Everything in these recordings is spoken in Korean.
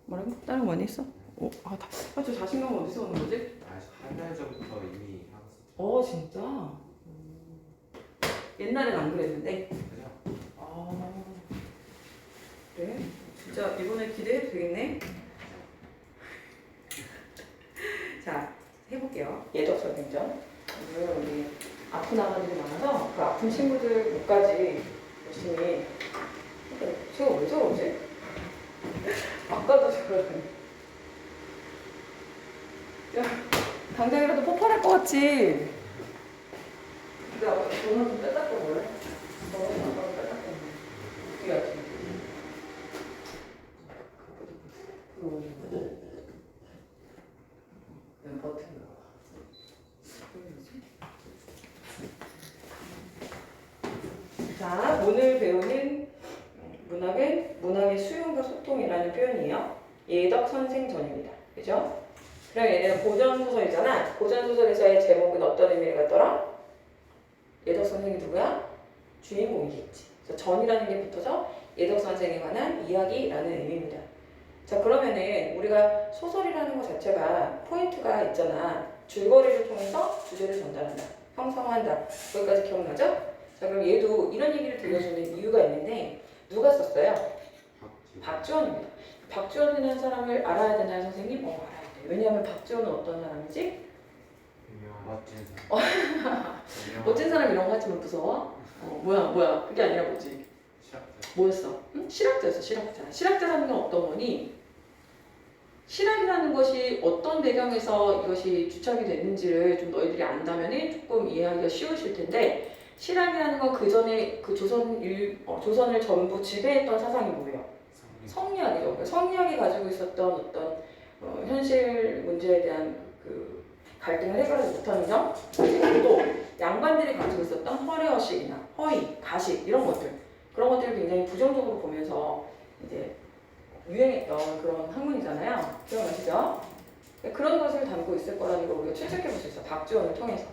뭐라고? 다른 거 많이 했어? 저 자신감 어디서 오는 거지? 한 달 전부터 이미 하고 있었죠. 진짜? 옛날엔 안 그랬는데. 그죠? 그래? 진짜 이번에 기대해도 되겠네? 자, 해볼게요. 예적 설명전. 오늘 우리 아픈 아가들이 많아서 그 아픈 친구들 목까지 열심히. 제가 왜 저러지? 아까도 저러더니. 야, 당장이라도 폭발할 것 같지? 근데 아까 돈을 좀 뺐다 볼래? 돈을 아까 뺐다 볼래? 어떻게 하지? 버튼. 자, 오늘 배우는 문학은 문학의 수용과 소통이라는 표현이에요. 예덕 선생전입니다. 그죠? 그럼 얘네는 고전소설이잖아. 고전소설에서의 제목은 어떤 의미를 갖더라? 예덕 선생이 누구야? 주인공이겠지. 그래서 전이라는 게 붙어서 예덕 선생에 관한 이야기라는 의미입니다. 자, 그러면은 우리가 소설이라는 것 자체가 포인트가 있잖아. 줄거리를 통해서 주제를 전달한다. 형성한다. 거기까지 기억나죠? 자, 그럼 얘도 이런 얘기를 들려주는 이유가 있는데 누가 썼어요? 박지원입니다. 박지원이라는 사람을 알아야 되나요, 선생님? 알아야 돼. 왜냐하면 박지원은 어떤 사람이지? 멋진 사람. 멋진 사람 이런 거 하지만 무서워? 뭐야? 그게 아니라 뭐지? 실학자. 뭐였어? 응? 실학자였어, 실학자. 실학자라는 건 어떤 거니? 실학이라는 것이 어떤 배경에서 이것이 주착이 됐는지를 좀 너희들이 안다면 조금 이해하기가 쉬우실 텐데, 실학이라는 건 그 전에 그 조선을 전부 지배했던 사상이 뭐예요? 성리학이죠. 그러니까 성리학이 가지고 있었던 어떤 현실 문제에 대한 그 갈등을 해결하지 못하는 점, 또 양반들이 가지고 있었던 허례허식이나 허위, 가식 이런 것들, 그런 것들을 굉장히 부정적으로 보면서 이제 유행했던 그런 학문이잖아요. 기억나시죠? 그런 것을 담고 있을 거라는 걸 우리가 추측해 볼 수 있어. 박지원을 통해서.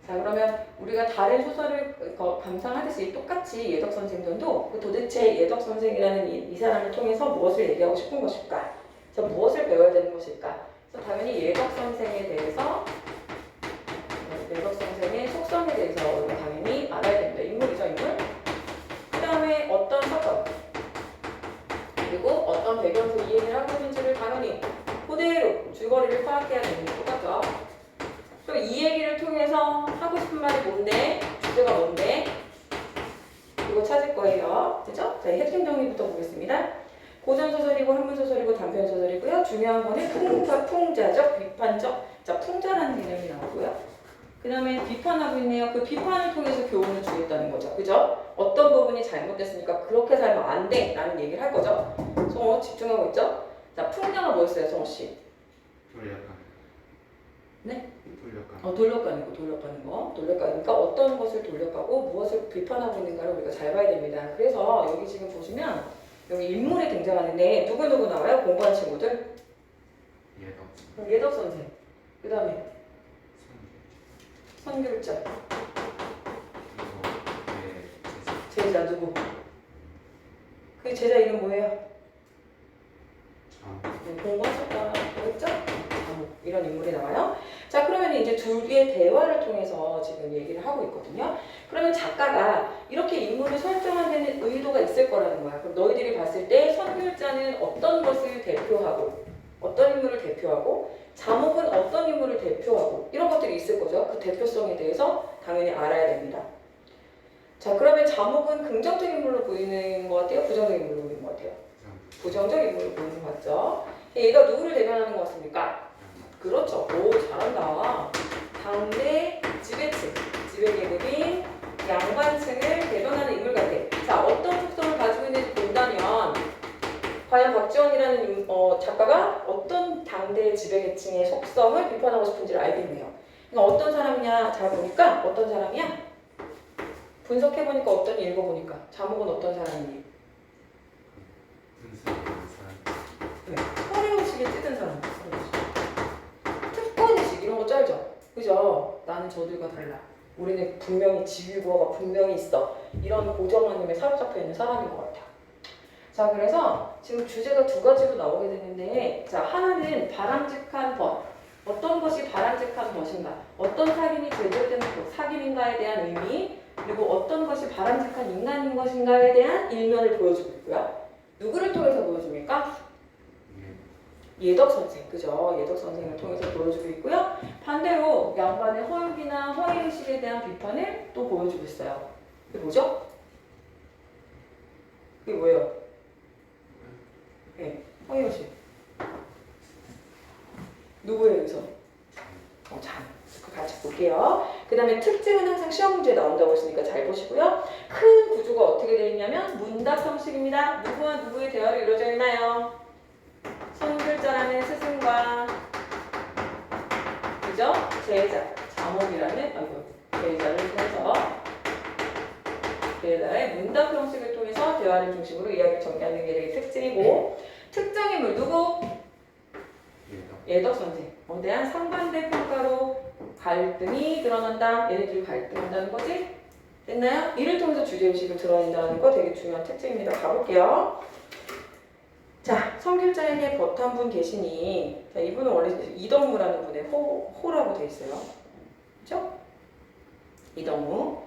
자, 그러면 우리가 다른 소설을 감상하듯이 똑같이 예덕 선생전도 도대체 예덕 선생이라는 이 사람을 통해서 무엇을 얘기하고 싶은 것일까? 그래서 무엇을 배워야 되는 것일까? 그래서 당연히 예덕 선생에 대해서, 예덕 선생의 속성에 대해서 우리가 당연히 알아야 됩니다. 인물이죠, 인물. 그 다음에 어떤 사건, 그리고 어떤 배경에서 이 얘기를 하고 있는지를 당연히 그대로 줄거리를 파악해야 되는 게 똑같죠. 그럼 이 얘기를 통해서 하고 싶은 말이 뭔데? 주제가 뭔데? 이거 찾을 거예요. 그죠? 자, 핵심 정리부터 보겠습니다. 고전소설이고 한문소설이고 단편소설이고요. 중요한 거는 풍자적, 비판적. 자, 풍자라는 개념이 나오고요. 그 다음에 비판하고 있네요. 그 비판을 통해서 교훈을 주겠다는 거죠. 그죠? 어떤 부분이 잘못됐으니까 그렇게 살면 안 돼! 라는 얘기를 할 거죠. 성호 집중하고 있죠? 자, 풍자가 뭐였어요, 성호씨? 돌려가는. 네? 돌려가는. 돌려가는 거. 돌려가니까 어떤 것을 돌려가고 무엇을 비판하고 있는가를 우리가 잘 봐야 됩니다. 그래서 여기 지금 보시면 여기 인물이 등장하는데 누구누구 나와요? 공부한 친구들? 예덕 선생. 그 다음에 선귤자. 제자 누구? 그 제자 이름 뭐예요? 공부하셨다 그랬죠? 이런 인물이 나와요. 자, 그러면 이제 둘의 대화를 통해서 지금 얘기를 하고 있거든요. 그러면 작가가 이렇게 인물을 설정한 데는 의도가 있을 거라는 거야. 그럼 너희들이 봤을 때 선귤자는 어떤 것을 대표하고, 어떤 인물을 대표하고, 자목은 어떤 인물을 대표하고, 이런 것들이 있을 거죠. 그 대표성에 대해서 당연히 알아야 됩니다. 자, 그러면 자목은 긍정적 인물로 보이는 것 같아요? 부정적 인물로 보이는 것 같아요? 부정적 인물로 보이는 것 같죠? 얘가 누구를 대변하는 것 같습니까? 그렇죠. 오, 잘한다. 당대 지배층, 지배계급인 양반층을 대변하는 인물 같아. 자, 어떤 속성을 가지고 있는지 본다면 과연 박지원이라는 작가가 어떤 당대 지배계층의 속성을 비판하고 싶은지를 알겠네요. 그러니까 어떤 사람이냐 잘 보니까 어떤 사람이야? 분석해보니까 어떤 읽어보니까 자목은 어떤 사람이니? 허례허식에 찌든 사람. 특권의식 이런 거 쩔죠? 그죠? 나는 저들과 달라. 우리는 분명히 지위구호가 분명히 있어. 이런 고정관념에 사로잡혀 있는 사람인 것 같아. 자, 그래서 지금 주제가 두 가지로 나오게 되는데, 자, 하나는 바람직한 것. 어떤 것이 바람직한 것인가? 어떤 사귐이 제대로 된 사귐인가에 대한 의미, 그리고 어떤 것이 바람직한 인간인 것인가에 대한 일면을 보여주고 있고요. 누구를 통해서 보여줍니까? 예덕 선생, 그죠? 예덕 선생을 통해서 보여주고 있고요. 반대로 양반의 허육이나 허위의식에 대한 비판을 또 보여주고 있어요. 그게 뭐죠? 그게 뭐예요? 네, 허위의식. 누구에 의해서? 자, 같이 볼게요. 그 다음에 특징은 항상 시험 문제에 나온다고 했으니까 잘 보시고요. 큰 구조가 어떻게 되어 있냐면 문답 형식입니다. 누구와 누구의 대화로 이루어져 있나요? 선글자라는 스승과 그죠? 제자, 자목이라는 제자를 통해서 제자의 문답 형식을 통해서 대화를 중심으로 이야기를 전개하는 게 특징이고, 특정인물 누구? 예덕 선생. 대한 상반대 평가로 갈등이 드러난다. 얘네들이 갈등한다는 거지? 됐나요? 이를 통해서 주제의식을 드러낸다는 거 되게 중요한 특징입니다. 가볼게요. 자, 성길자에게 벗 한 분 계시니, 자, 이분은 원래 이덕무라는 분의 호라고 돼 있어요. 그죠? 이덕무.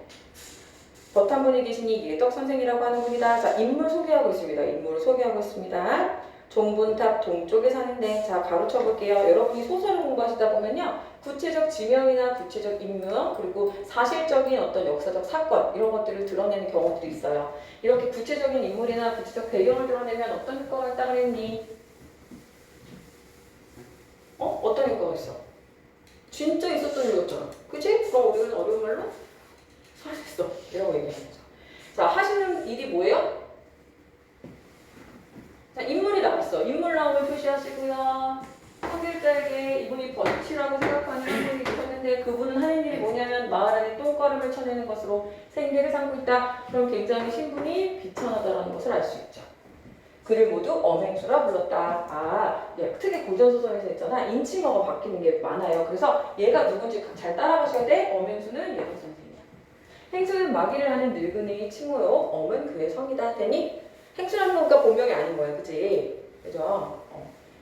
벗 한 분이 계시니 예덕 선생이라고 하는 분이다. 자, 인물 소개하고 있습니다. 인물을 소개하고 있습니다. 종분탑 동쪽에 사는데, 자, 가로쳐 볼게요. 여러분이 소설을 공부하시다 보면요, 구체적 지명이나 구체적 인물, 그리고 사실적인 어떤 역사적 사건, 이런 것들을 드러내는 경우들이 있어요. 이렇게 구체적인 인물이나 구체적 배경을 드러내면 어떤 효과가 있다고 했니? 어떤 효과가 있어? 진짜 있었던 일이었잖아. 그치? 그럼 우리는 어려운 말로 사실있어 이라고 얘기하는 거죠. 자, 하시는 일이 뭐예요? 자, 인물이 나왔어. 인물 나오면 표시하시고요. 성길자에게 이분이 번치라고 생각하는 한 분이 계셨는데, 그분은 하는 일이 뭐냐면 마을 안에 똥걸음을 쳐내는 것으로 생계를 삼고 있다. 그럼 굉장히 신분이 비천하다는 것을 알 수 있죠. 그를 모두 엄행수라 불렀다. 네, 특히 고전소설에서 있잖아. 인칭어가 바뀌는 게 많아요. 그래서 얘가 누군지 잘 따라가셔야 돼. 엄행수는 예덕 선생이야. 행수는 마귀를 하는 늙은이의 칭호요. 엄은 그의 성이다. 되니? 행수라는 건 그러니까 본명이 아닌 거예요. 그치? 그죠?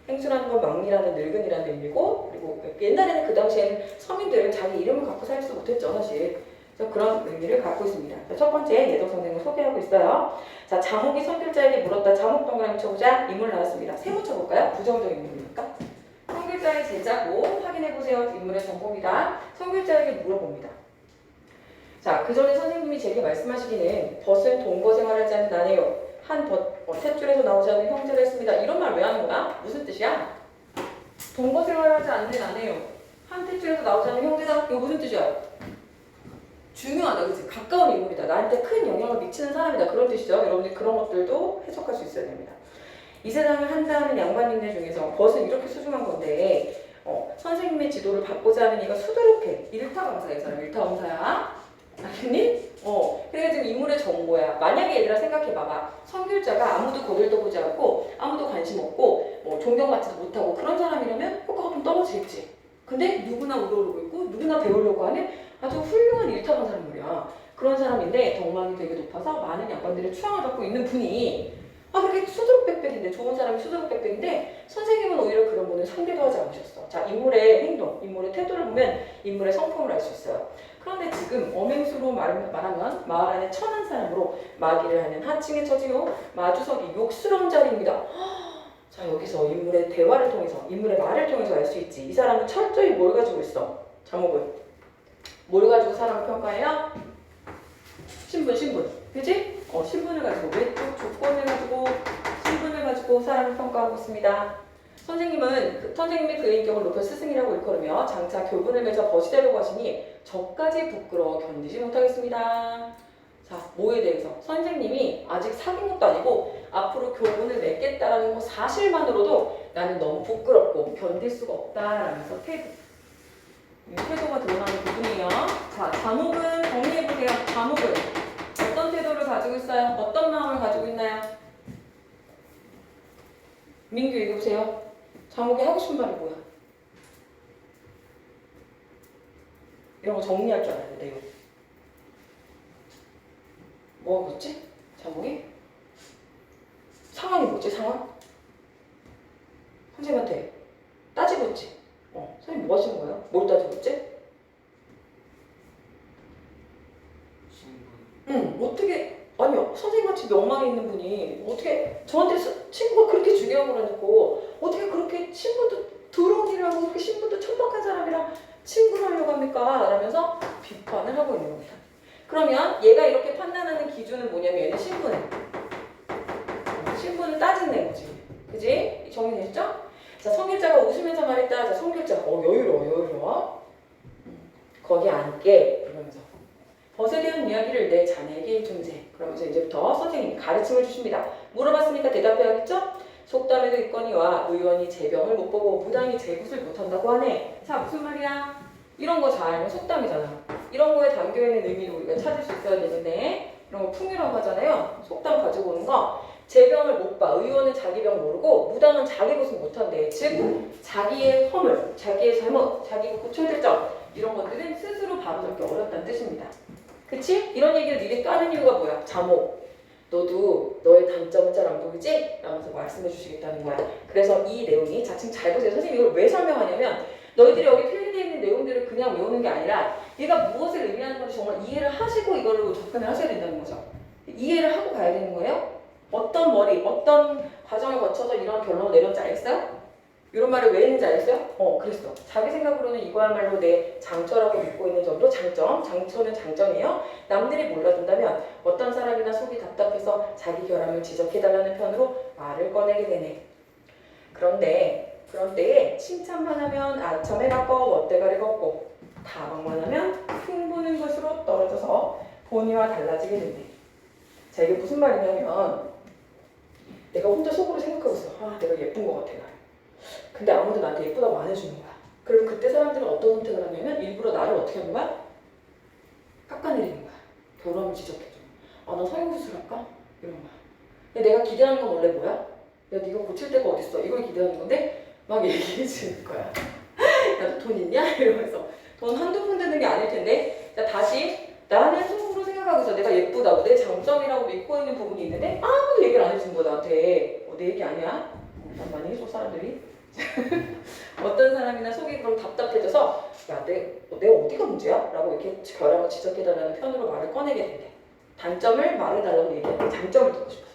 행수라는 건 막리라는 늙은이라는 의미고, 그리고 옛날에는 그 당시에는 서민들은 자기 이름을 갖고 살지도 못했죠, 사실. 그래서 그런 의미를 갖고 있습니다. 첫 번째 예덕 선생을 소개하고 있어요. 자, 자목이 성길자에게 물었다. 자목 동그라미 쳐보자. 인물 나왔습니다. 세모 쳐볼까요? 부정적 인물이니까. 성길자의 제자고 확인해보세요. 인물의 정보입니다. 성길자에게 물어봅니다. 자, 그 전에 선생님이 제게 말씀하시기는 벗은 동거 생활하지 않는 나네요. 한 탯줄에서 나오지 않는 형제를 했습니다. 이런 말 왜 하는 거야? 무슨 뜻이야? 동거 생활하지 않는 아내요. 한 탯줄에서 나오지 않는 형제다. 이거 무슨 뜻이야? 중요하다, 그치? 가까운 인물이다. 나한테 큰 영향을 미치는 사람이다. 그런 뜻이죠. 여러분들 그런 것들도 해석할 수 있어야 됩니다. 이 세상을 한다는 양반님들 중에서 벗은 이렇게 소중한 건데, 선생님의 지도를 받고자 하는 이가 수두룩해. 일타강사의 사람, 일타강사야. 알겠니? 그러니까 지금 인물의 정보야. 만약에 얘들아 생각해봐봐. 성길자가 아무도 거들떠보지 않고 아무도 관심 없고 존경받지도 못하고 그런 사람이라면 효과가 좀 떨어지겠지. 근데 누구나 우러르고 있고 누구나 배우려고 하는 아주 훌륭한 일타강사 인물이야. 그런 사람인데 덕망이 되게 높아서 많은 양반들의 추앙을 받고 있는 분이 그렇게 수두룩백백인데, 좋은 사람이 수두룩백백인데 선생님은 오히려 그런 분을 상대도 하지 않으셨어. 자, 인물의 행동, 인물의 태도를 보면 인물의 성품을 알 수 있어요. 그런데 지금 엄행수로 말하면 마을 안에 천한 사람으로 마귀를 하는 하층의 처지요, 마주석이 욕스러운 자리입니다. 자, 여기서 인물의 대화를 통해서, 인물의 말을 통해서 알 수 있지. 이 사람은 철저히 뭘 가지고 있어? 자목은 뭘 가지고 사람을 평가해요? 신분. 그치? 신분을 가지고, 외적 조건을 가지고, 신분을 가지고 사람을 평가하고 있습니다. 선생님이 그의 인격을 높여 스승이라고 일컬으며 장차 교분을 맺어 벗이 되려고 하시니 저까지 부끄러워 견디지 못하겠습니다. 자, 뭐에 대해서? 선생님이 아직 사귄 것도 아니고 앞으로 교분을 맺겠다라는 거 사실만으로도 나는 너무 부끄럽고 견딜 수가 없다라면서 태도가 드러나는 부분이에요. 자, 자목은 정리해보세요. 자목은 어떤 태도를 가지고 있어요? 어떤 마음을 가지고 있나요? 민규 읽어보세요. 자목이 하고 싶은 말이 뭐야? 이런 거 정리할 줄 알아야 돼, 내용. 뭐 하고 있지? 자목이? 상황이 뭐지, 상황? 선생님한테 따지고 있지. 선생님 뭐 하시는 거예요? 뭘 따지고 있지? 친구. 어떻게, 아니요, 선생님같이 명망이 있는 분이 어떻게 저한테 친구가 그렇게 중요한 거라놓고 어떻게 그렇게 신분도 더러운 일을 하고 그렇게 신분도 천박한 사람이랑 친구를 하려고 합니까? 라면서 비판을 하고 있는 겁니다. 그러면 얘가 이렇게 판단하는 기준은 뭐냐면 얘는 신분을 따지는 거지. 그지? 정리되셨죠? 자, 성길자가 웃으면서 말했다. 자, 성길자, 여유로워. 거기 앉게. 이러면서. 벗에 대한 이야기를 내 자네에게 존재. 그러면서 이제부터 선생님이 가르침을 주십니다. 물어봤으니까 대답해야겠죠? 속담에도 있거니와 의원이 제병을 못 보고 무당이 제굿을 못한다고 하네. 자, 무슨 말이야? 이런 거 잘 알면 속담이잖아. 이런 거에 담겨있는 의미를 우리가 찾을 수 있어야 되는데 이런 거 풍류라고 하잖아요. 속담 가지고 오는 거. 제병을 못 봐. 의원은 자기 병 모르고 무당은 자기 것을 못한대. 즉 자기의 허물, 자기의 잘못, 자기가 고쳐야 될 점 이런 것들은 스스로 바로잡기 어렵다는 뜻입니다. 그치? 이런 얘기를 미리 까는 이유가 뭐야? 자목. 너도 너의 단점은 잘 안 보이지? 라면서 말씀해 주시겠다는 거야. 그래서 이 내용이 자칭 잘 보세요. 선생님이 이걸 왜 설명하냐면 너희들이 여기 필기되어 있는 내용들을 그냥 외우는 게 아니라 얘가 무엇을 의미하는 건지 정말 이해를 하시고 이걸로 접근을 하셔야 된다는 거죠. 이해를 하고 가야 되는 거예요. 어떤 어떤 과정을 거쳐서 이런 결론을 내렸는지 알겠어요? 이런 말을 왜 했는지 알겠어요? 그랬어. 자기 생각으로는 이거야말로 내 장처라고 믿고 있는 점도 장점, 장처는 장점이에요. 남들이 몰라준다면 어떤 사람이나 속이 답답해서 자기 결함을 지적해달라는 편으로 말을 꺼내게 되네. 그런 때에 칭찬만 하면 아첨에 가까워 멋대가리 걷고 타박만 하면 흉보는 것으로 떨어져서 본의와 달라지게 된대. 자, 이게 무슨 말이냐면 내가 혼자 속으로 생각하고 있어. 내가 예쁜 것 같아. 근데 아무도 나한테 예쁘다고 안 해주는 거야. 그럼 그때 사람들은 어떤 선택을 하냐면 일부러 나를 어떻게 하는 거야? 깎아내리는 거야. 결함을 지적해줘. 나 성형수술 할까? 이런 거야. 근데 내가 기대하는 건 원래 뭐야? 야, 네가 고칠 데가 어딨어? 이걸 기대하는 건데 막 얘기해 주는 거야. 야, 너 돈 있냐? 이러면서. 돈 한두 푼 드는 게 아닐 텐데. 자, 다시 나는 속으로 생각하고 있어. 내가 예쁘다고 내 장점이라고 믿고 있는 부분이 있는데 아무도 얘기를 안 해주는 거야 나한테. 내 얘기 아니야? 난 많이 해줘 사람들이. 어떤 사람이나 속이 그럼 답답해져서 야, 내가 어디가 문제야? 라고 이렇게 결함을 지적해달라는 편으로 말을 꺼내게 된대. 단점을 말해달라고 얘기하는데 장점을 듣고 싶어서.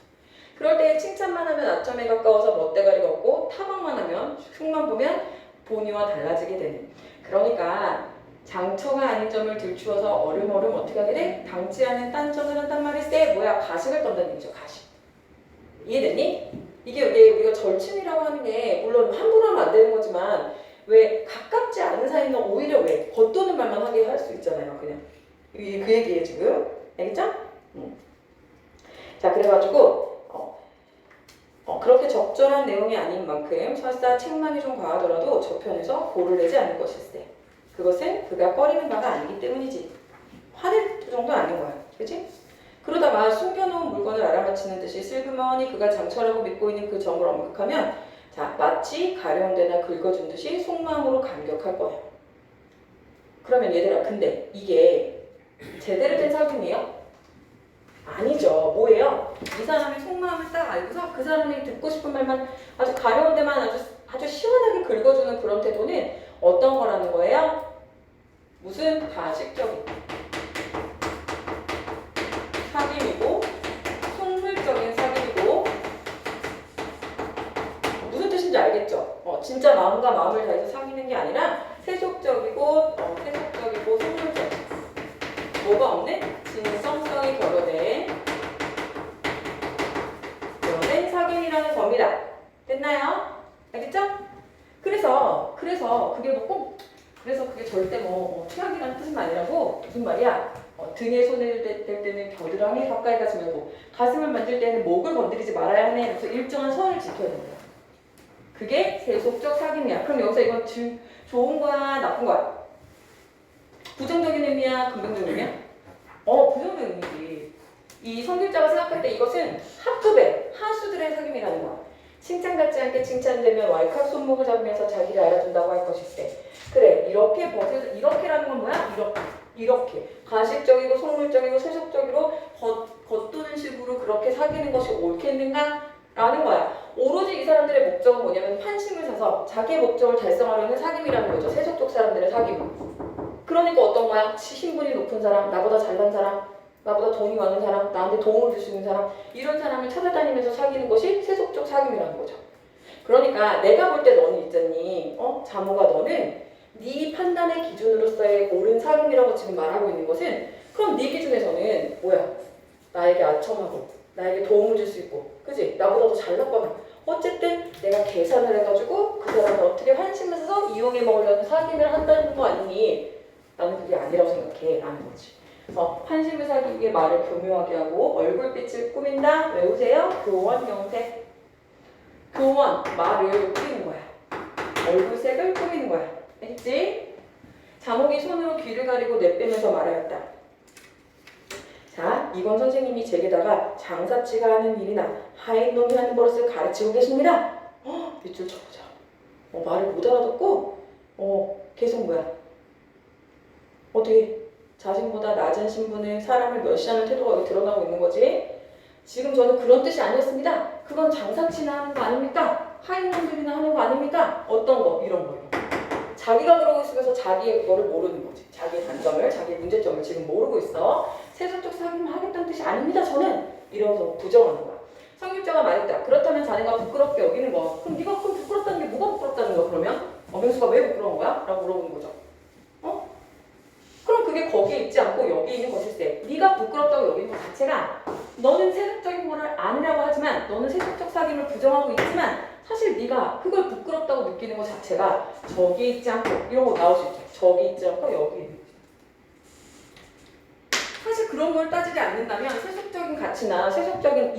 그럴 때 칭찬만 하면 아첨에 가까워서 멋대가리 걷고 타박만 하면 흉만 보면 본의와 달라지게 되는. 그러니까 장처가 아닌 점을 들추어서 어름어름 어떻게 하게 돼? 당치 않은 딴전을 한단 말일세. 뭐야? 가식을 떤다는 얘기죠. 가식. 이해됐니? 이게 왜 우리가 절친이라고 하는 게 물론 함부로 하면 안 되는 거지만 왜 가깝지 않은 사이는 오히려 왜 겉도는 말만 하게 할 수 있잖아요. 그냥 그 얘기예요 지금. 알겠죠? 자, 그래가지고 그렇게 적절한 내용이 아닌 만큼 설사 책망이 좀 과하더라도 저편에서 고를 내지 않을 것일세. 그것은 그가 꺼리는 바가 아니기 때문이지. 화낼 정도는 아닌 거야. 그치? 그러다가 숨겨놓은 물건을 알아맞히는 듯이 슬그머니 그가 장처라고 믿고 있는 그 점을 언급하면 자, 마치 가려운 데다 긁어준 듯이 속마음으로 감격할 거야. 그러면 얘들아, 근데 이게 제대로 된 사귐이에요? 아니죠. 뭐예요? 이 사람의 속마음을 딱 알고서 그 사람이 듣고 싶은 말만 아주 가려운 데만 아주 시원하게 긁어주는 그런 태도는 어떤 거라는 거예요? 무슨 가식적인 사귐이고 속물적인 사귐이고 무슨 뜻인지 알겠죠? 진짜 마음과 마음을 다해서 사귀는 게 아니라 세속적이고 속물적 뭐가 없는 진성성이 결여된 사귐이라는 겁니다. 됐나요? 알겠죠? 그래서 그게 뭐 꼭 그래서 그게 절대 최악이라는 뜻은 아니라고. 무슨 말이야? 등에 손을 댈 때는 겨드랑이에 가까이 가지 말고 가슴을 만질 때는 목을 건드리지 말아야 하네. 그래서 일정한 선을 지켜야 된다. 그게 세속적 사귐이야. 그럼 여기서 이건 좋은 거야, 나쁜 거야? 부정적인 의미야, 긍정적인 의미야? 부정적인 의미지. 이 성길자가 생각할 때 이것은 하급의 하수들의 사귐이라는 거야. 칭찬받지 않게 칭찬되면 왈칵 손목을 잡으면서 자기를 알아준다고 할 것일세. 그래, 이렇게라는 건 뭐야? 이렇게 가식적이고 속물적이고 세속적이고 겉도는 식으로 그렇게 사귀는 것이 옳겠는가? 라는 거야. 오로지 이 사람들의 목적은 뭐냐면 환심을 사서 자기의 목적을 달성하려는 사귐이라는 거죠. 세속적 사람들의 사귐. 그러니까 어떤 거야? 신분이 높은 사람, 나보다 잘난 사람, 나보다 돈이 많은 사람, 나한테 도움을 줄 수 있는 사람, 이런 사람을 찾아다니면서 사귀는 것이 세속적 사귐이라는 거죠. 그러니까 내가 볼 때 너는 있잖니, 자모가 너는 네 판단의 기준으로서의 옳은 사귐이라고 지금 말하고 있는 것은, 그럼 네 기준에서는 뭐야? 나에게 아첨하고 나에게 도움을 줄 수 있고, 그지? 나보다 더 잘났거나 어쨌든 내가 계산을 해가지고 그 사람을 어떻게 환심을 써서 이용해 먹으려는 사귐을 한다는 거 아니니? 나는 그게 아니라고 생각해 라는 거지. 환심을 사귀기에 말을 교묘하게 하고 얼굴빛을 꾸민다. 외우세요. 교원 명세. 교원, 말을 꾸미는 거야. 얼굴색을 꾸미는 거야. 알겠지? 자몽이 손으로 귀를 가리고 내빼면서 말하였다. 자, 이건 선생님이 제게다가 장사치가 하는 일이나 하인놈이 하는 버릇을 가르치고 계십니다. 밑줄 쳐보자. 말을 못 알아듣고 계속 뭐야? 어떻게 자신보다 낮은 신분의 사람을 멸시하는 태도가 여기 드러나고 있는 거지? 지금 저는 그런 뜻이 아니었습니다. 그건 장사치나 하는 거 아닙니까? 하인놈들이나 하는 거 아닙니까? 어떤 거? 이런 거. 자기가 그러고 있으면서 자기의 그거를 모르는 거지. 자기의 단점을, 자기의 문제점을 지금 모르고 있어. 세속적 사귐을 하겠다는 뜻이 아닙니다. 저는 이러면서 부정하는 거야. 성립자가 말했다. 그렇다면 자네가 부끄럽게 여기는 거. 그럼 네가 그럼 부끄럽다는 게 뭐가 부끄럽다는 거야? 그러면 명수가 왜 부끄러운 거야? 라고 물어보는 거죠. 그럼 그게 거기에 있지 않고 여기 있는 것일세. 네가 부끄럽다고 여기는 것 자체가 너는 세속적인 거를 아니라고 하지만, 너는 세속적 사귐을 부정하고 있지만, 사실 네가 그걸 부끄럽다고 느끼는 것 자체가 저기 있지 않고, 이런 거 나올 수 있죠. 저기 있지 않고 여기 있는 거죠. 사실 그런 걸 따지지 않는다면, 세속적인 가치나 세속적인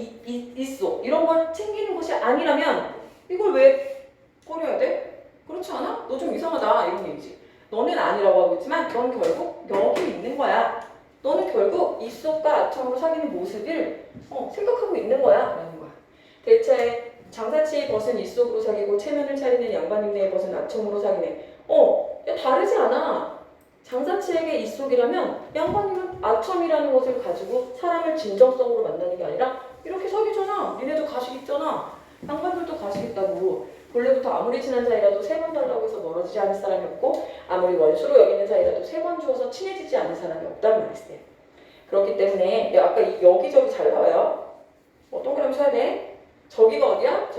이속 이런 걸 챙기는 것이 아니라면 이걸 왜 버려야 돼? 그렇지 않아? 너 좀 이상하다 이런 얘기지. 너는 아니라고 하고 있지만 넌 결국 여기 있는 거야. 너는 결국 이속과 아첨으로 사귀는 모습을 생각하고 있는 거야 라는 거야. 대체 장사치의 벗은 이속으로 사귀고 체면을 차리는 양반인네의 벗은 아첨으로 사귀네. 야, 다르지 않아. 장사치에게 이속이라면 양반님은 아첨이라는 것을 가지고 사람을 진정성으로 만나는 게 아니라 이렇게 사귀잖아. 니네도 가식 있잖아. 양반들도 가식 있다고. 본래부터 아무리 친한 사이라도 3번 달라고 해서 멀어지지 않을 사람이 없고, 아무리 원수로 여기는 사이라도 3번 주어서 친해지지 않는 사람이 없다는 말이었어요. 그렇기 때문에 아까 여기저기 잘 나와요. 동그라미 쳐야 돼. 저기가 어디야?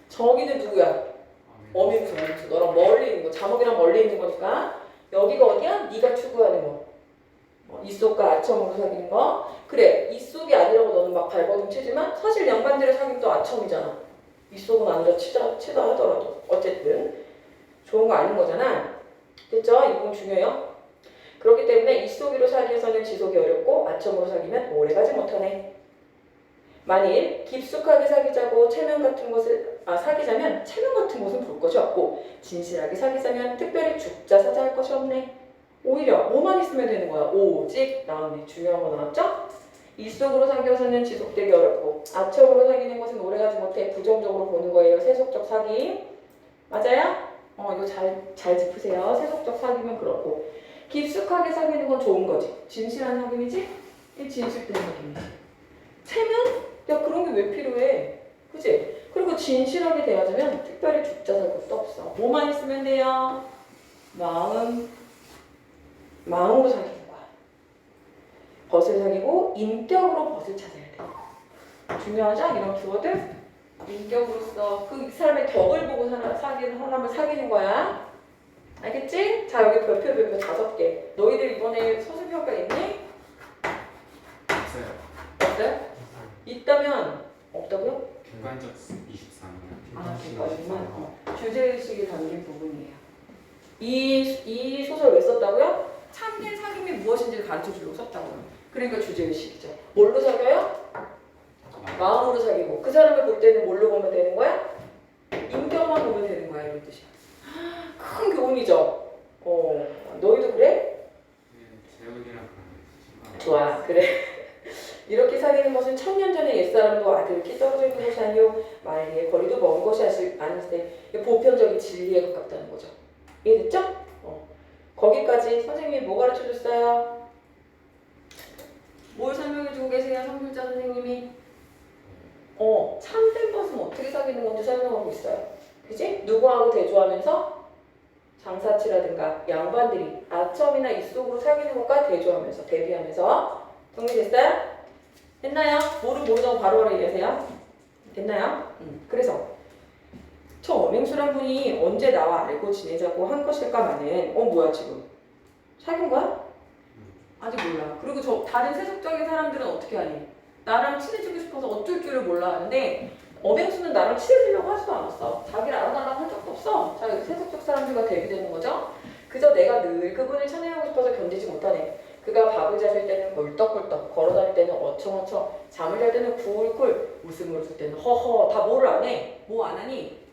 저기는 누구야? 어민수. 너랑 멀리 있는 거. 자목이랑 멀리 있는 거니까. 여기가 어디야? 네가 추구하는 거. 이속과 아첨으로 사귀는 거. 그래, 이속이 아니라고 너는 막 발버둥 치지만 사실 양반들의 사귐도 아첨이잖아. 이속은 아니라 치다 하더라도 어쨌든 좋은 거 아닌 거잖아. 됐죠? 이 부분 중요해요. 그렇기 때문에 이속으로 사귀기 위해서는 지속이 어렵고 아첨으로 사귀면 오래가지 못하네. 만일 깊숙하게 사귀자고 사귀자면 체면 같은 것은 볼 것이 없고, 진실하게 사귀자면 특별히 죽자 사자할 것이 없네. 오히려 뭐만 있으면 되는 거야. 오직 나왔네. 중요한 거 나왔죠? 이속으로 사귀어서는 지속되기 어렵고, 아첨으로 사귀는 것은 오래가지 못해 부정적으로 보는 거예요. 세속적 사귐. 맞아요? 이거 잘 짚으세요. 세속적 사귐은 그렇고, 깊숙하게 사귀는 건 좋은 거지. 진실한 사귐이지? 이 진실된 사귐이지. 체면? 야, 그런 게 왜 필요해? 그치? 그리고 진실하게 대하자면 특별히 죽자 살 것도 없어. 뭐만 있으면 돼요? 마음으로 사귀는 거야. 벗을 사귀고 인격으로 벗을 찾아야 돼. 중요하죠? 이런 키워드? 인격으로서 그 사람의 덕을 보고 사람을 사귀는 거야. 알겠지? 자, 여기 별표 5개. 너희들 이번에 서술평가 있니? 없어요? 있다면 없다고요? 객관적 23이요. 객관적만. 주제의식이 담긴 부분이에요. 이 소설 왜 썼다고요? 참된 사귐이 무엇인지를 가르쳐주려고 썼다고요. 그러니까 주제의식이죠. 뭘로 사귀어요? 마음으로 사귀고. 그 사람을 볼 때는 뭘로 보면 되는 거야? 인격만 보면 되는 거야. 이런 뜻이야. 큰 교훈이죠. 너희도 그래? 재훈이랑 그런 거 좋아. 그래. 이렇게 사귀는 것은 1000년 전의 옛사람도 아들께 떨어져 있는 것이 아니요 말리에 거리도 먼 것이 아니세. 보편적인 진리에 가깝다는 거죠. 이해됐죠? 거기까지 선생님이 뭐 가르쳐줬어요? 뭘 설명해주고 계세요? 성술자 선생님이? 참된 것은 어떻게 사귀는 건지 설명하고 있어요. 그지? 누구하고 대조하면서? 장사치라든가 양반들이 아첨이나 이속으로 사귀는 것과 대조하면서, 대비하면서. 정리됐어요? 됐나요? 모르다고 바로바로 얘기하세요. 됐나요? 그래서 저 어맹수란 분이 언제 나와 알고 지내자고 한 것일까만은 뭐야 지금? 사귄 거야? 아직 몰라. 그리고 저 다른 세속적인 사람들은 어떻게 하니? 나랑 친해지고 싶어서 어쩔 줄을 몰라 하는데 어맹수는 나랑 친해지려고 하지도 않았어. 자기를 알아달라고 한 적도 없어. 자, 세속적 사람들과 대비되는 거죠. 그저 내가 늘 그분을 찬양하고 싶어서 견디지 못하네. 그가 밥을 자실 때는 꿀떡꿀떡, 걸어다닐 때는 어청어청, 잠을 잘 때는 쿨쿨, 웃음을 웃을 때는 허허. 다 뭐를 안 해? 뭐 안 하니?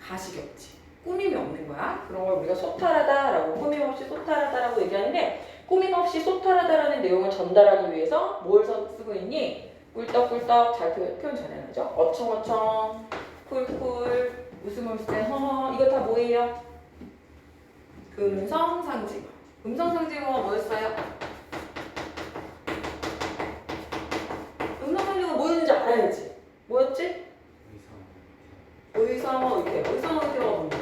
가식이 없지. 꾸밈이 없는 거야. 그런 걸 우리가 소탈하다라고, 꾸밈 없이 소탈하다라고 얘기하는데 꾸밈 없이 소탈하다라는 내용을 전달하기 위해서 뭘 쓰고 있니? 꿀떡꿀떡, 잘 표현 잘해야죠. 어청어청, 쿨쿨, 웃음을 웃을 때 허허. 이거 다 뭐예요? 음성상징어. 음성상징어가 뭐였어요? 음성상징어가 뭐였는지 알아야지. 뭐였지? 의성어 의태. 의성어 의태가 뭔데?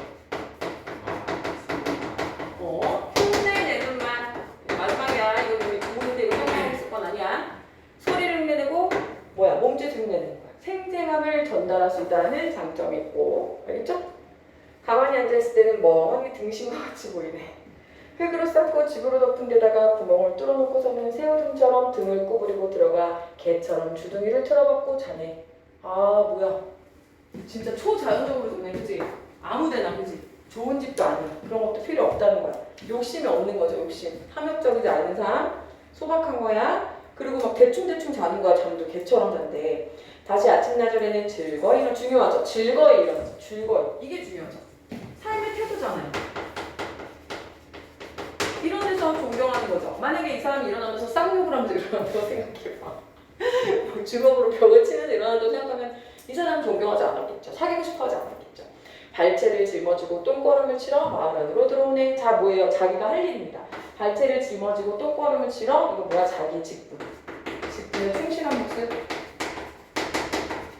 흉내내는 말. 마지막이야. 이거 좋은데 이거 설명하고 있을 건 아니야. 소리를 흉내내고 뭐야? 몸짓 흉내내는 거야. 생생함을 전달할 수 있다는 장점이 있고. 알겠죠? 가만히 앉아있을 때는 멍하니 등신과 같이 보이네. 흙으로 쌓고 집으로 덮은 데다가 구멍을 뚫어놓고서는 새우등처럼 등을 구부리고 들어가 개처럼 주둥이를 틀어박고 자네. 아 뭐야. 진짜 초자연적으로 좋네. 그치? 아무데나. 그치? 좋은 집도 아니야. 그런 것도 필요 없다는 거야. 욕심이 없는 거죠. 욕심. 탐욕적이지 않은 삶. 소박한 거야. 그리고 막 대충대충 자는 거야. 잠도 개처럼 잔대. 다시 아침나절에는 즐거이 일어나. 중요하죠. 즐거이 일어나. 즐거이. 이게 중요하죠. 삶의 태도잖아요. 이런 데서 존경하는 거죠. 만약에 이 사람이 일어나면서 쌍욕을 하면서 일어난다고 생각해봐. 주먹으로 벽을 치면서 일어난다고 생각하면 이 사람은 존경하지 않았겠죠. 사귀고 싶어 하지 않았겠죠. 발채를 짊어지고 똥걸음을 치러 마을 안으로 들어오네. 자 뭐예요? 자기가 할 일입니다. 발채를 짊어지고 똥걸음을 치러 이거 뭐야? 자기 직분. 직분에 충실한 모습.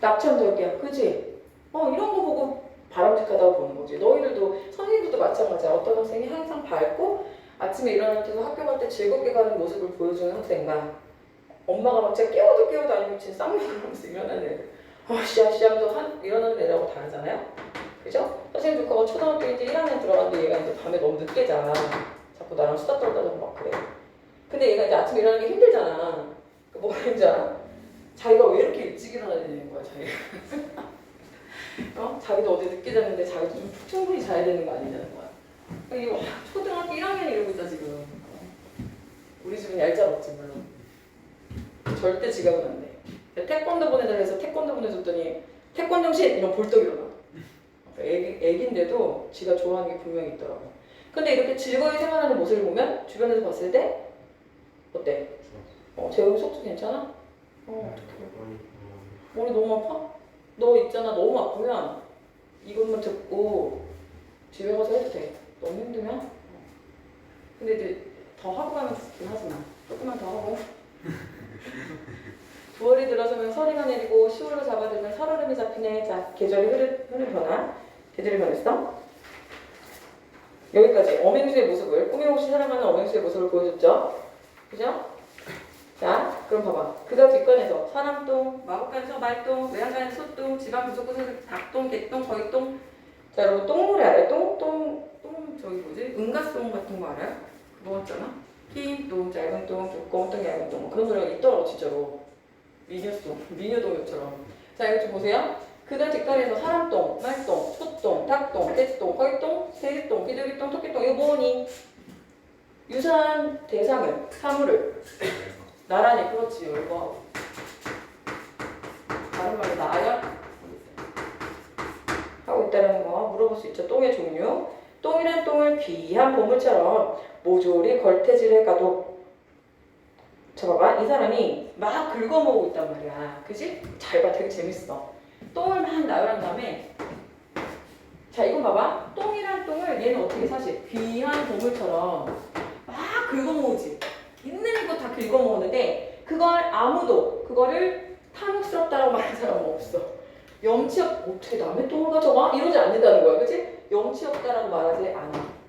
낙천적이야. 그지? 이런 거 보고 바람직하다고 보는 거지. 너희들도 선생님들도 마찬가지야. 어떤 학생이 항상 밝고 아침에 일어날 때도 학교 갈 때 즐겁게 가는 모습을 보여주는 학생과 엄마가 막 진짜 깨워도 아니면 진짜 쌍욕을 하면서 일어나는 애들. 씨앗 하면서 일어나는 애들하고 다르잖아요? 그죠? 선생님 조카가 초등학교 이제 1학년 들어갔는데 얘가 이제 밤에 너무 늦게 자. 자꾸 나랑 수다 떨다고 막 그래. 근데 얘가 이제 아침에 일어나는 게 힘들잖아. 뭐가 힘들잖아. 자기가 왜 이렇게 일찍 일어나야 되는 거야, 자기가. 자기도 어제 늦게 잤는데 자기도 좀 충분히 자야 되는 거 아니냐는 거야. 이거 초등학교 1학년 이러고 있다 지금. 우리 집은 얄짤없지 물론. 절대 지각은 안 돼. 태권도 보내달라 해서 태권도 보내줬더니 태권정신! 이런 벌떡 일어나. 애기인데도 지가 좋아하는 게 분명히 있더라고. 근데 이렇게 즐거이 생활하는 모습을 보면 주변에서 봤을 때 어때? 재훈이 속도 괜찮아? 어떡해. 머리 너무 아파? 너 있잖아. 너무 아프면 이것만 듣고 집에 가서 해도 돼. 너무 힘들면. 근데 이제 더 하고 가면 좋긴 하지만 조금만 더 하고 9월이 들어서면 서리가 내리고 10월로 잡아들면 살얼음이 잡히네. 자, 계절이 흐르는 변화. 계절이 변했어. 여기까지 어맹수의 모습을 꾸밈없이 살아가는 어맹수의 모습을 보여줬죠. 그죠? 자, 그럼 봐봐. 그가 뒷간에서 사람똥, 마구간에서 말똥, 외양간에서 소똥, 집안 구석구석에서 닭똥, 개똥, 거위똥. 자, 여러분 똥물에 알아요? 똥 저기 뭐지? 은가똥 같은 거 알아요? 그거 같잖아? 긴 똥, 짧은 똥, 두꺼운 똥, 얇은 똥. 그런 노래가 있더라고 진짜로. 미녀똥처럼. 자, 이거 좀 보세요. 그가 뒷간에서 사람똥, 말똥, 소똥, 닭똥, 개똥, 거위똥, 돼지똥, 비둘기똥, 토끼똥. 이거 뭐니? 유사한 대상을, 사물을 나란히, 그렇지, 열거. 다른 말로 나야? 하고 있다는 거 물어볼 수 있죠. 똥의 종류. 똥이란 똥을 귀한 보물처럼 모조리 걸태질해 가도. 자 봐봐. 이 사람이 막 긁어모으고 있단 말이야. 그지? 잘 봐. 되게 재밌어. 똥을 막 나열한 다음에 자 이건 봐봐. 똥이란 똥을 얘는 어떻게 사실 귀한 보물처럼 막 긁어모으지. 있는 거 다 긁어모으는데 그걸 아무도 그거를 탐욕스럽다라고 말하는 사람은 없어. 염치 어떻게 남의 똥을 가져가? 이러지 않는다는 거야. 그치? 염치 없다라고 말하지 않아.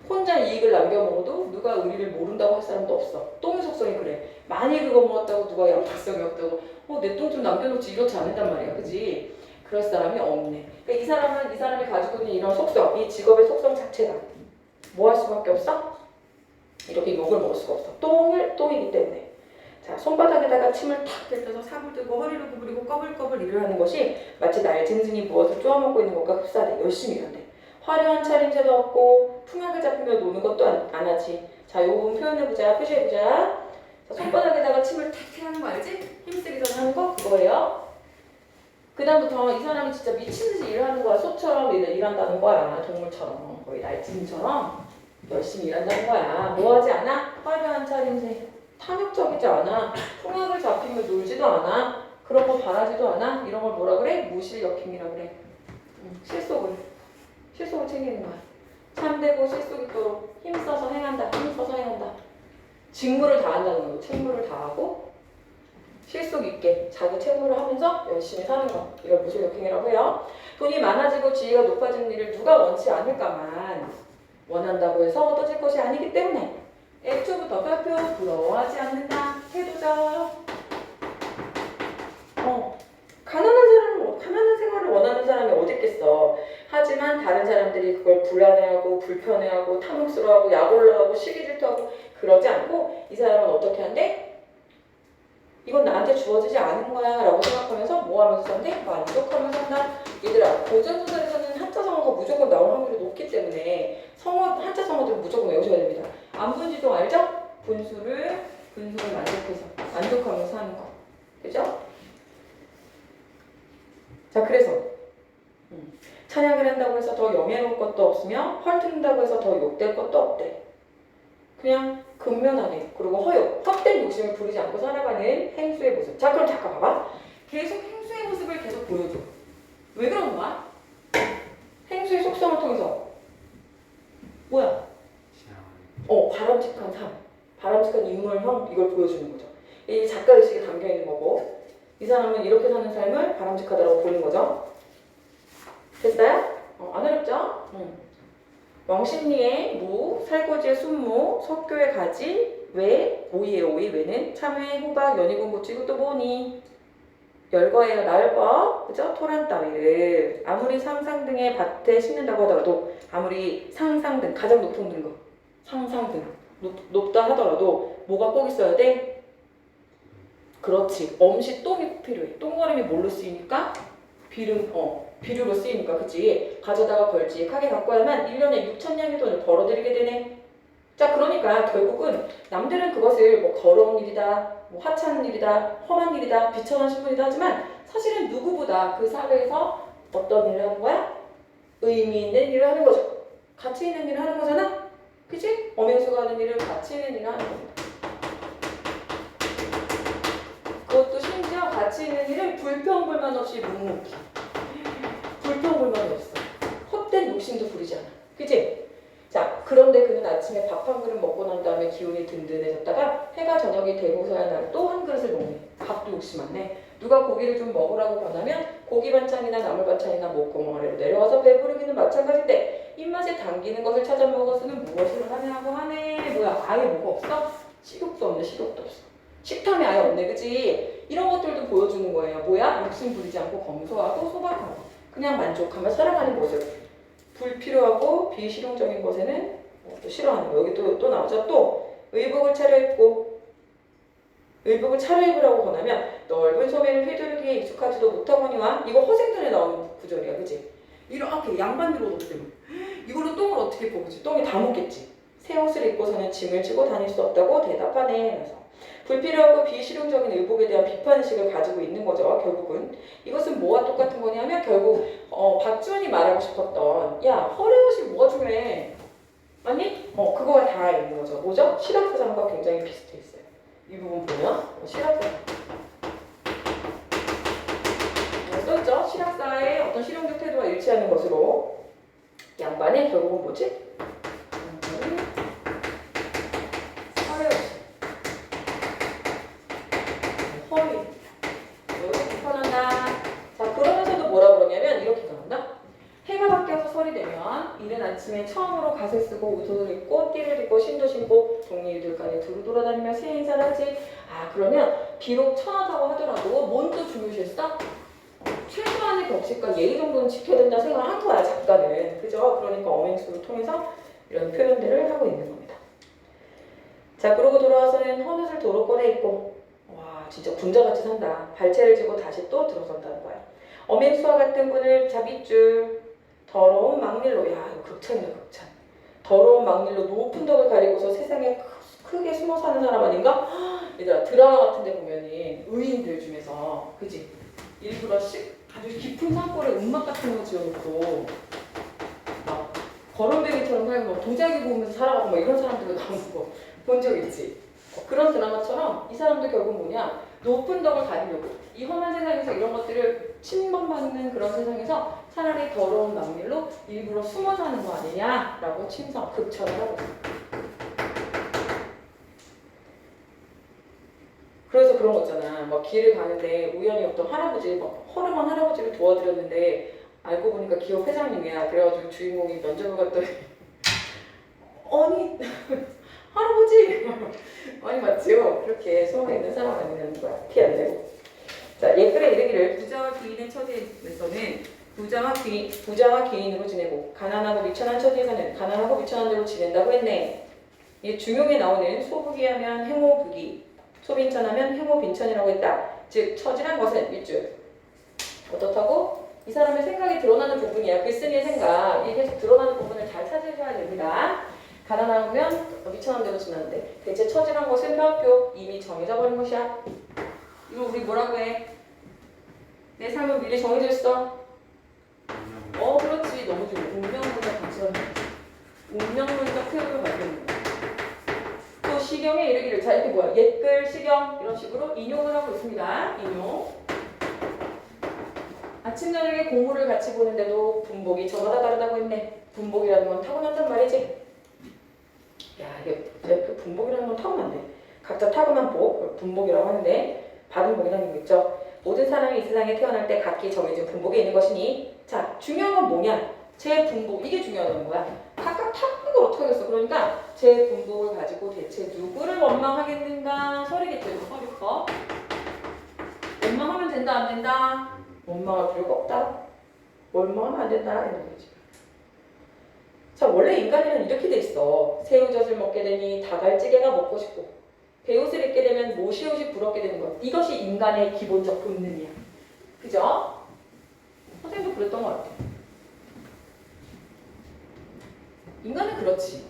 혼자 이익을 남겨 먹어도 누가 의리를 모른다고 할 사람도 없어. 똥의 속성이 그래. 많이 그거 먹었다고 누가 양파성이 없다고 내 똥 좀 남겨놓지 이렇지 않는단 말이야. 그치? 그럴 사람이 없네. 그러니까 이 사람이 가지고 있는 이런 속성, 이 직업의 속성 자체가 뭐 할 수밖에 없어? 이렇게 욕을 먹을 수가 없어. 똥이기 때문에. 자, 손바닥에다가 침을 탁 뱉어서 삽을 들고 허리를 구부리고 꺼불꺼불 일을 하는 것이 마치 날짐승이 무엇을 쪼아먹고 있는 것과 흡사해. 열심히 일한대. 화려한 차림새도 없고 풍악을 잡히며 노는 것도 안 하지. 자, 요 부분 표현해보자. 표시해보자. 자, 손바닥에다가 침을 탁 하는 거 알지? 힘쓰기 전에 하는 거 그거예요. 그 다음부터 이 사람이 진짜 미친듯이 일하는 거야. 소처럼 일한다는 거야. 동물처럼. 거의 날짐처럼 열심히 일한다는 거야. 뭐하지 않아? 화려한 차림새. 탐욕적이지 않아. 풍악을 잡히며 놀지도 않아. 그런 거 바라지도 않아. 이런 걸 뭐라 그래? 무실역행이라 그래. 실속을 챙기는 거야. 참되고 실속 있도록 힘써서 행한다. 직무를 다한다는 거고 책무를 다하고 실속 있게 자기 책무를 하면서 열심히 사는 거. 이걸 무실역행이라고 해요. 돈이 많아지고 지위가 높아지는 일을 누가 원치 않을까만 원한다고 해서 얻어질 것이 아니기 때문에 애초부터 발표 부러워하지 않는다. 해두자. 가난한 생활을 원하는 사람이 어디 있겠어. 하지만 다른 사람들이 그걸 불안해하고 불편해하고 탐욕스러워하고 약 올라가고 시기질투하고 그러지 않고 이 사람은 어떻게 한대? 이건 나한테 주어지지 않은 거야 라고 생각하면서 뭐 하면서 산대? 만족하면서 산다. 얘들아, 고전소설에서는 한자 성어가 무조건 나올 확률이 높기 때문에 한자 성어들은 무조건 외우셔야 됩니다. 안분지동 알죠? 분수를 만족하면서 하는 거. 그죠? 자, 그래서 찬양을 한다고 해서 더 영예로울 것도 없으며 헐뜯는다고 해서 더 욕될 것도 없대. 그냥 근면하게 그리고 헛된 욕심을 부리지 않고 살아가는 행수의 모습. 자, 그럼 잠깐 봐봐. 계속 행수의 모습을 계속 보여줘. 왜 그러는 거야? 행수의 속성을 통해서 뭐야? 바람직한 삶, 바람직한 인물형 이걸 보여주는 거죠. 이 작가의식에 담겨있는 거고 이 사람은 이렇게 사는 삶을 바람직하다고 보는 거죠. 됐어요? 안 어렵죠? 왕십리의 무, 살고지의 순무, 석교의 가지, 외, 오이의 오이, 외는 참외, 호박, 연희군, 고추 이것도 뭐니? 열거예요. 나열법, 그죠? 토란 따위를 아무리 상상등의 밭에 심는다고 하더라도 아무리 상상등, 가장 높은 등급 상상등 높다 하더라도 뭐가 꼭 있어야 돼? 그렇지. 엄시 똥이 필요해. 똥거름이 뭘로 쓰이니까? 비료로 쓰이니까, 그치? 가져다가 벌칙하게 갖고 와야만 1년에 6천냥의 돈을 벌어들이게 되네. 자, 그러니까 결국은 남들은 그것을 뭐 더러운 일이다, 뭐 하찮은 일이다, 험한 일이다, 비천한 신분이다 하지만 사실은 누구보다 그 사회에서 어떤 일을 하는 거야? 의미 있는 일을 하는 거죠. 가치 있는 일을 하는 거잖아? 그치? 엄행수가 하는 일을 가치 있는 일을 하는 겁니다. 그것도 심지어 가치 있는 일을 불평불만 없이 묵묵히. 불평불만이 없어. 헛된 욕심도 부리지 않아. 그치? 자, 그런데 그는 아침에 밥 한 그릇 먹고 난 다음에 기운이 든든해졌다가 해가 저녁이 되고서야 날 또 한 그릇을 먹네. 밥도 욕심 많네. 누가 고기를 좀 먹으라고 권하면 고기 반찬이나 나물 반찬이나 목구멍 아래로 내려와서 배부르기는 마찬가지인데 입맛에 당기는 것을 찾아 먹어서는 무엇을 하냐고 하네. 뭐야, 아예 뭐가 없어? 식욕도 없네. 식탐이 아예 없네. 그치? 이런 것들도 보여주는 거예요. 뭐야? 욕심 부리지 않고 검소하고 소박하고 그냥 만족하며 살아가는 모습. 불필요하고 비실용적인 것에는 또 싫어하는 거. 여기 또 나오죠. 또 의복을 차려입고 의복을 차려입으라고 권하면 넓은 소매를 휘두르기에 익숙하지도 못하거니와 이거 허생전에 나오는 구절이야. 그치? 이렇게 양반으로 높으면 이걸로 똥을 어떻게 뽑지? 똥이 다 묻겠지. 새 옷을 입고서는 짐을 지고 다닐 수 없다고 대답하네. 그래서 불필요하고 비실용적인 의복에 대한 비판의식을 가지고 있는 거죠. 결국은 이것은 뭐와 똑같은 거냐면 결국 박지원이 말하고 싶었던 야, 허리옷이 뭐가 중요해? 아니? 그거가 다 있는 거죠. 뭐죠? 실학사상과 굉장히 비슷해 있어요. 이 부분 보면 실학사상 써있죠? 실학사의 어떤 실용적 태도와 일치하는 것으로 양반의 결국은 뭐지? 허리 이렇게 불편한다. 설이 되면 이른 아침에 처음으로 갓을 쓰고 옷을 입고 띠를 입고 신도 신고 동리들간에 두루 돌아다니며 새 인사를 하지. 아 그러면 비록 천하다고 하더라도 뭔 또 중요시했어? 최소한의 격식과 예의 정도는 지켜야 된다 생각을 한 거야 작가는. 그죠? 그러니까 어맹수를 통해서 이런 표현들을 하고 있는 겁니다. 자 그러고 돌아와서는 헌옷을 도로권에 입고 와 진짜 군자같이 산다. 발채를 쥐고 다시 또 들어선다는 거야. 어맹수와 같은 분을 잡잇줄 더러운 망밀로 야 이거 극찬이다 극찬. 더러운 망밀로 높은 덕을 가리고서 세상에 크게 숨어 사는 사람 아닌가? 얘들아 드라마 같은 데 보면은 의인들 중에서 그지? 일부러 아주 깊은 산골에 음막 같은 거 지어놓고 막 거렁뱅이처럼 살고 도자기 구우면서 살아가고 막 이런 사람들도 나오는 거 본 적 있지? 그런 드라마처럼 이 사람도 결국 뭐냐 높은 덕을 가리려고 이 험한 세상에서 이런 것들을 침범받는 그런 세상에서 차라리 더러운 망밀로 일부러 숨어 사는 거 아니냐라고 극찬을 하고 있어요. 그래서 그런 거 있잖아. 막 길을 가는데 우연히 어떤 할아버지, 막 허름한 할아버지를 도와드렸는데 알고 보니까 기업 회장님이야. 그래가지고 주인공이 면접을 갔더니 아니 할아버지 아니 맞지요? 그렇게 숨어 있는 사람 아니라는 거야. 피 안 내고. 자 옛글에 이르기를 부자와 귀인의 처지에서는 부자와 귀인으로 지내고 가난하고 미천한 처지에서는 가난하고 미천한 대로 지낸다고 했네. 이 중용에 나오는 소부기하면 행오부기 소빈천하면 행오빈천이라고 했다. 즉 처지란 것은 밑줄 어떻다고? 이 사람의 생각이 드러나는 부분이야. 글쓴이의 생각. 이게 계속 드러나는 부분을 잘 찾으셔야 됩니다. 가난하면 미천한 대로 지나는데 대체 처지란 것은 뼈뼈 이미 정해져 버린 것이야. 이거 우리 뭐라고 해? 내 삶은 미리 정해져 있어. 그렇지. 너무 좋아. 운명론적 가치관. 운명론적 표현을 가지고 또 시경에 이르기를 자 이렇게 뭐야 옛글 시경 이런 식으로 인용을 하고 있습니다. 인용. 아침 저녁에 공부를 같이 보는데도 분복이 저마다 다르다고 했네. 분복이라는 건 타고난단 말이지. 야 이게 그 분복이라는 건 타고난대. 각자 타고난 복 분복이라고 하는데 받은 복이라는 거 있죠. 모든 사람이 이 세상에 태어날 때 각기 정해진 분복이 있는 것이니 자 중요한 건 뭐냐? 제 분복 이게 중요하다는 거야. 각각 타고난 걸 어떻게 하겠어? 그러니까 제 분복을 가지고 대체 누구를 원망하겠는가? 설이겠죠. 설이거. 원망하면 된다 안 된다? 원망할 필요가 없다. 원망하면 안 된다 이런 거지. 자 원래 인간에는 이렇게 돼 있어. 새우젓을 먹게 되니 다갈찌개가 먹고 싶고 배옷을 입게 되면 모시옷이 부럽게 되는 것. 이것이 인간의 기본적 본능이야. 그죠? 선생님도 그랬던 것 같아. 인간은 그렇지.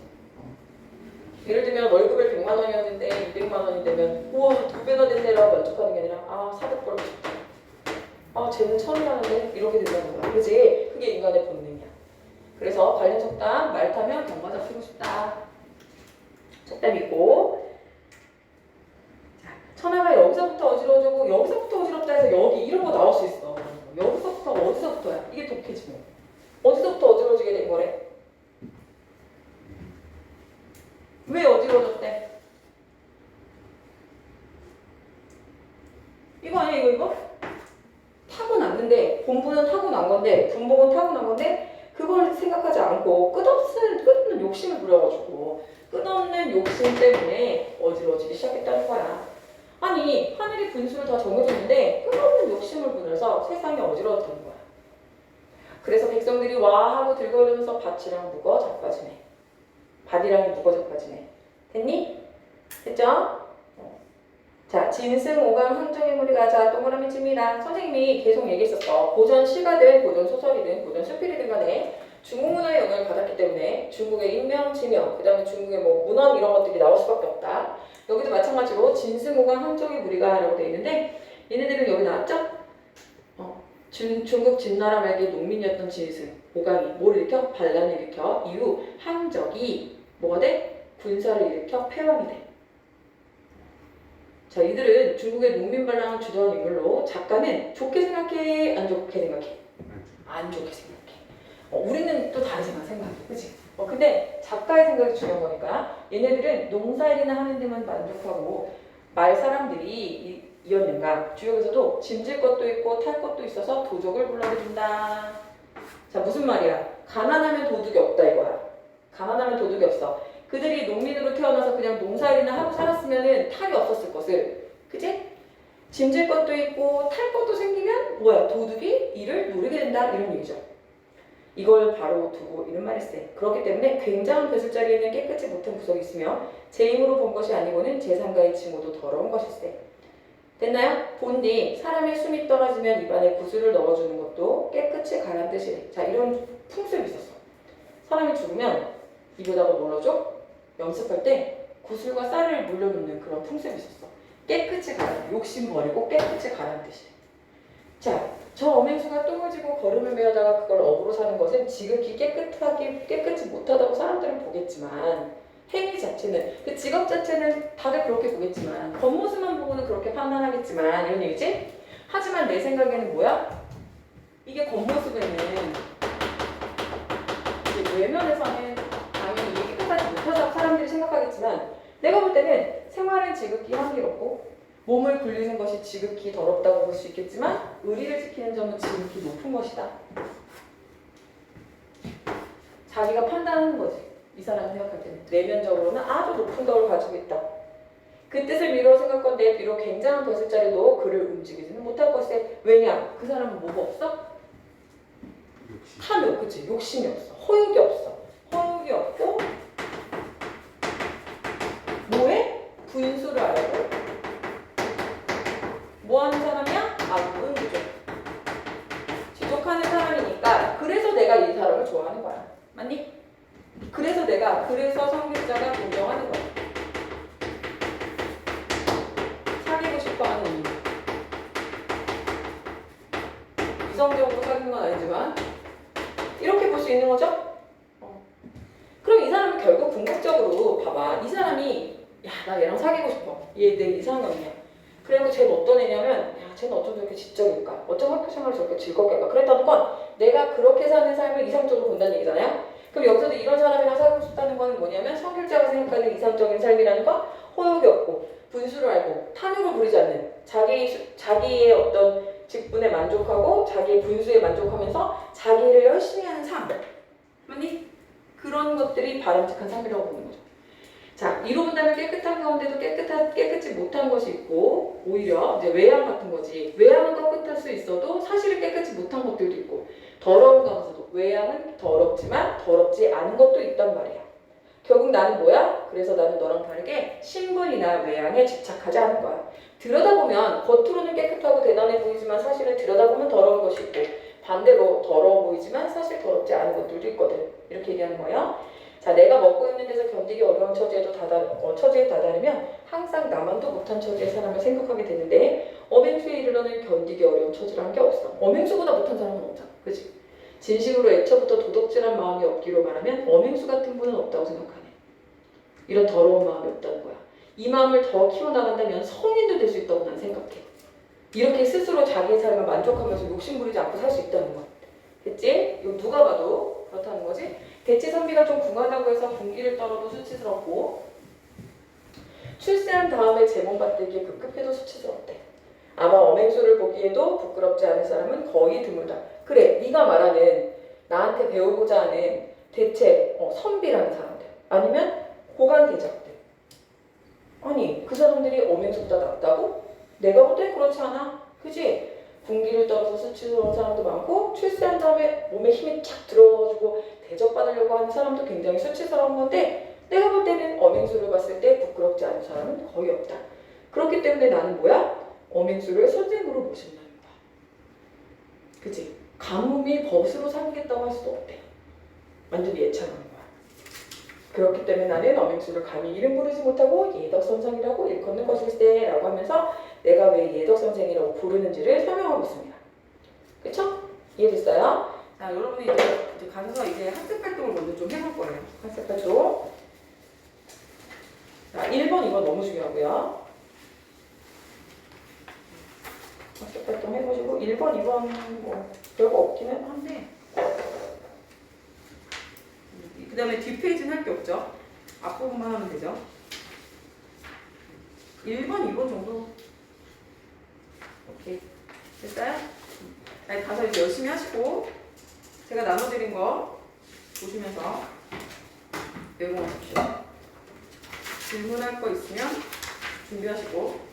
예를 들면 월급을 100만 원이었는데 200만 원이 되면 우와 2배나 됐네라고 만족하는 게 아니라 아 사득 벌고 싶다. 아 쟤는 1000원이라는데 이렇게 된다는 거야. 그지? 그게 인간의 본능이야. 그래서 관련 속담 말 타면 경마 잡히고 싶다. 속담 있고 자 천하가 여기서부터 어지러워지고 여기서부터 어지럽다 해서 여기 이런 거 나올 수 있어. 여기서부터 어디서부터야? 이게 독해지 뭐. 어디서부터 어지러워지게 된 거래? 왜 어지러워졌대? 이거 아니야 이거? 타고났는데 본부는 타고난 건데 분복은 타고난 건데 그걸 생각하지 않고 끝없는 욕심을 부려가지고 끝없는 욕심 때문에 어지러워지기 시작했다는 거야. 아니 하늘이 분수를 다 정해줬는데 끝없는 욕심을 부려서 세상이 어지러워졌다는 거야. 그래서 백성들이 와 하고 들고 이러면서 밭이랑 묵어 자빠지네. 밭이랑 묵어 자빠지네. 됐니? 됐죠? 자, 진승, 오강, 항정의 무리가 자 동그라미 칩니다. 선생님이 계속 얘기했었어. 고전 시가든 고전 소설이든 고전 수필이든 간에 중국 문화의 영향을 받았기 때문에 중국의 인명, 지명, 그 다음에 중국의 뭐 문헌 이런 것들이 나올 수밖에 없다. 여기도 마찬가지로 진승, 오강, 항정의 무리가 라고 되어 있는데 얘네들은 여기 나왔죠? 중국 진나라 말기 농민이었던 진승, 오강이 뭘 일으켜? 반란을 일으켜 이후 항적이 뭐가 돼? 군사를 일으켜 패왕이 돼. 자, 이들은 중국의 농민 반란을 주도한 인물로 작가는 좋게 생각해? 안 좋게 생각해? 안 좋게 생각해. 우리는 또 다른 생각해. 그치? 근데 작가의 생각이 중요한 거니까 얘네들은 농사일이나 하는 데만 만족하고 말 사람들이 이었는가 주역에서도 짐질 것도 있고 탈 것도 있어서 도적을 불러들인다. 자, 무슨 말이야? 가난하면 도둑이 없다 이거야. 가난하면 도둑이 없어. 그들이 농민으로 태어나서 그냥 농사일이나 하고 살았으면은 탈이 없었을 것을. 그지? 짐질 것도 있고 탈 것도 생기면 뭐야? 도둑이 이를 노리게 된다 이런 얘기죠. 이걸 바로 두고 이런 말을 써. 그렇기 때문에 굉장한 벼슬자리에는 깨끗이 못한 구석이 있으며 제 힘으로 본 것이 아니고는 제3가의 칭호도 더러운 것일세. 됐나요? 본디 사람의 숨이 떨어지면 입안에 구슬을 넣어주는 것도 깨끗이 가란 뜻이래. 자, 이런 풍습이 있었어. 사람이 죽으면 입에다가 뭘 넣어줘? 연습할 때 구슬과 쌀을 물려놓는 그런 풍습이 있었어. 깨끗이 가란, 욕심 버리고 깨끗이 가란 뜻이래. 자, 저 어맹수가 똥을 지고 걸음을 메어다가 그걸 업으로 사는 것은 지극히 깨끗이 못하다고 사람들은 보겠지만 행위 자체는, 그 직업 자체는 다들 그렇게 보겠지만 겉모습만 보고는 그렇게 판단하겠지만 이런 얘기지? 하지만 내 생각에는 뭐야? 이게 겉모습에는 이제 외면에서는 당연히 이게 깨끗하지 못하다고 사람들이 생각하겠지만 내가 볼 때는 생활은 지극히 향기롭고 몸을 굴리는 것이 지극히 더럽다고 볼 수 있겠지만 의리를 지키는 점은 지극히 높은 것이다. 자기가 판단하는 거지. 이 사람이 생각할 때는 내면적으로는 아주 높은 덕을 가지고 있다. 그 뜻을 미루어 생각건대 비록 굉장한 벼슬자리도 그를 움직이지는 못할 것에. 왜냐? 그 사람은 뭐가 없어? 욕심. 탐욕, 그치? 욕심이 없어. 허욕이 없어. 허욕이 없고 뭐해? 분수를 알고 뭐 하는 사람이야? 악은부족. 지족하는 사람이니까 그래서 내가 이 사람을 좋아하는 거야. 맞니? 그래서 성격자가 동경하는 거야. 사귀고 싶어 하는 이유. 이성적으로 사귀는 건 아니지만 이렇게 볼 수 있는 거죠? 그럼 이 사람은 결국 궁극적으로 봐봐. 이 사람이 야, 나 얘랑 사귀고 싶어. 얘 내 이상형이야. 그리고 쟤는 어떤 애냐면 야, 쟤는 어쩜 저렇게 지적일까? 어쩜 학교 생활을 저렇게 즐겁게 할까? 그랬다는 건 내가 그렇게 사는 삶을 이상적으로 본다는 얘기잖아요. 그럼 여기서도 이런 사람이랑 사귀고 싶다는 건 뭐냐면 성격자가 생각하는 이상적인 삶이라는 건 허욕이 없고 분수를 알고 탐욕을 부리지 않는 자기의 어떤 직분에 만족하고 자기의 분수에 만족하면서 자기를 열심히 하는 삶. 맞니? 그런 것들이 바람직한 삶이라고 보는 거죠. 자, 이로 본다면 깨끗한 가운데도 깨끗이 못한 것이 있고 오히려 이제 외양 같은 거지. 외양은 깨끗할 수 있어도 사실은 깨끗이 못한 것들도 있고 더러운 가운데서도 외양은 더럽지만 더럽지 않은 것도 있단 말이야. 결국 나는 뭐야? 그래서 나는 너랑 다르게 신분이나 외양에 집착하지 않은 거야. 들여다보면 겉으로는 깨끗하고 대단해 보이지만 사실은 들여다보면 더러운 것이 있고 반대로 더러워 보이지만 사실 더럽지 않은 것들도 있거든. 이렇게 얘기하는 거예요. 자, 내가 먹고 있는 데서 견디기 어려운 처지에 다다르면 항상 나만도 못한 처지의 사람을 생각하게 되는데 어맹수에 이르러는 견디기 어려운 처지란 게 없어. 어맹수보다 못한 사람은 없잖아. 그치? 진심으로 애초부터 도덕질한 마음이 없기로 말하면 어맹수 같은 분은 없다고 생각하네. 이런 더러운 마음이 없다는 거야. 이 마음을 더 키워나간다면 성인도 될 수 있다고 난 생각해. 이렇게 스스로 자기의 삶을 만족하면서 욕심부리지 않고 살 수 있다는 거야. 됐지? 이거 누가 봐도 그렇다는 거지? 대치 선비가 좀 궁하다고 해서 군기를 떨어도 수치스럽고 출세한 다음에 제몸 받들기에 급급해도 수치스럽대. 아마 어맹수를 보기에도 부끄럽지 않은 사람은 거의 드물다. 그래, 네가 말하는 나한테 배우고자 하는 대체 선비라는 사람들 아니면 고관 대작들. 아니, 그 사람들이 어맹수보다 낫다고? 내가 볼 땐 그렇지 않아. 그지? 군기를 떨어서 수치스러운 사람도 많고 출세한 다음에 몸에 힘이 쫙 들어가지고 대접받으려고 하는 사람도 굉장히 수치스러운 건데 내가 볼 때는 어맹수를 봤을 때 부끄럽지 않은 사람은 거의 없다. 그렇기 때문에 나는 뭐야? 어맹수를 선생으로 모신다는 거야. 그치? 가뭄이 벗으로 삼겠다고 할 수도 없대. 완전히 예찬하는 거야. 그렇기 때문에 나는 어맹수를 감히 이름 부르지 못하고 예덕선생이라고 일컫는 것일세 라고 하면서 내가 왜 예덕선생이라고 부르는지를 설명하고 있습니다. 그쵸? 이해됐어요? 자, 여러분이 이제 가셔서 이제 학습활동을 먼저 좀 해볼 거예요. 학습활동. 자, 1번, 2번 너무 중요하고요. 학습활동 해보시고 1번, 2번 뭐 별거 없기는 한데 그 다음에 뒷페이지는 할 게 없죠. 앞부분만 하면 되죠. 1번, 2번 정도. 오케이. 됐어요? 가서 이제 열심히 하시고 제가 나눠드린 거 보시면서 외워하십시오. 질문할 거 있으면 준비하시고.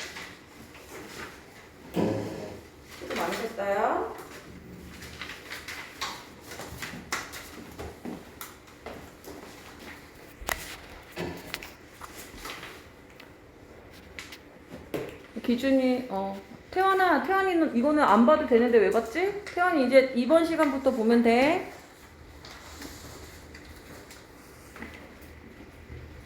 수고 많으셨어요. 기준이 태환이는 이거는 안 봐도 되는데 왜 봤지? 태환이 이제 이번 시간부터 보면 돼.